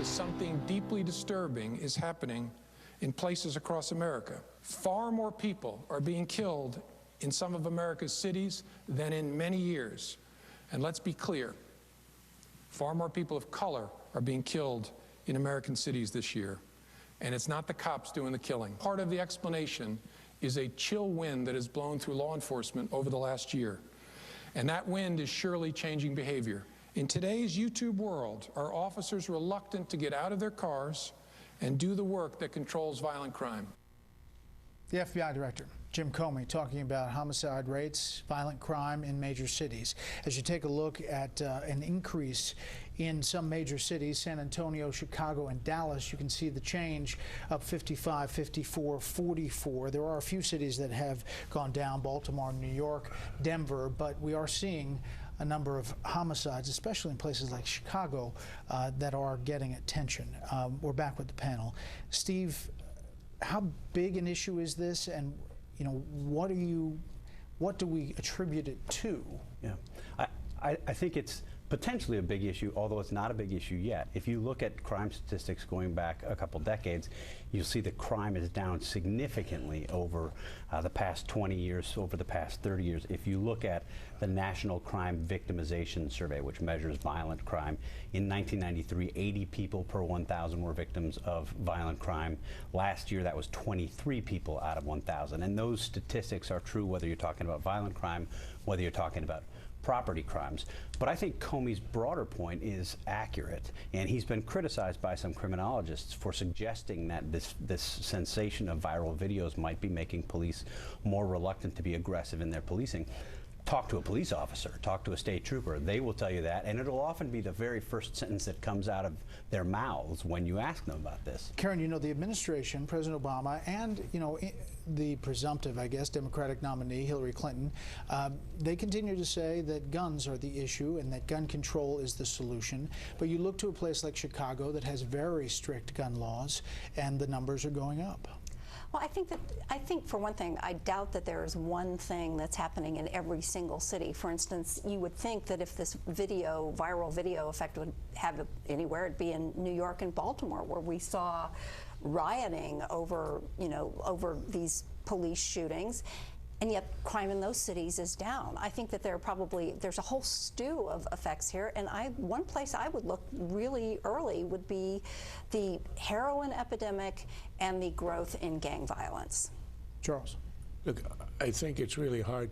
is something deeply disturbing is happening in places across America. Far more people are being killed in some of America's cities than in many years. And let's be clear, far more people of color are being killed in American cities this year. And it's not the cops doing the killing. Part of the explanation is a chill wind that has blown through law enforcement over the last year. And that wind is surely changing behavior. In today's YouTube world, are officers reluctant to get out of their cars and do the work that controls violent crime? The FBI Director, Jim Comey, talking about homicide rates, violent crime in major cities. As you take a look at an increase in some major cities, San Antonio, Chicago, and Dallas, you can see the change up 55, 54, 44. There are a few cities that have gone down, Baltimore, New York, Denver, but we are seeing a number of homicides, especially in places like Chicago, that are getting attention. We're back with the panel. Steve, how big an issue is this, and what do we attribute it to? Yeah, I think it's potentially a big issue, although it's not a big issue yet. If you look at crime statistics going back a couple decades, you'll see that crime is down significantly over the past 20 years, over the past 30 years. If you look at the National Crime Victimization Survey, which measures violent crime, in 1993, 80 people per 1,000 were victims of violent crime. Last year, that was 23 people out of 1,000. And those statistics are true whether you're talking about violent crime, whether you're talking about property crimes. But I think Comey's broader point is accurate, and he's been criticized by some criminologists for suggesting that this sensation of viral videos might be making police more reluctant to be aggressive in their policing. Talk to a police officer, talk to a state trooper. They will tell you that, and it'll often be the very first sentence that comes out of their mouths when you ask them about this. Karen, the administration, President Obama, and the presumptive, I guess, Democratic nominee, Hillary Clinton, they continue to say that guns are the issue and that gun control is the solution. But you look to a place like Chicago that has very strict gun laws, and the numbers are going up. Well, I think for one thing, I doubt that there is one thing that's happening in every single city. For instance, you would think that if this viral video effect would have anywhere, it'd be in New York and Baltimore, where we saw rioting over these police shootings. And yet crime in those cities is down. I think that there's a whole stew of effects here, and one place I would look really early would be the heroin epidemic and the growth in gang violence. Charles. Look, I think it's really hard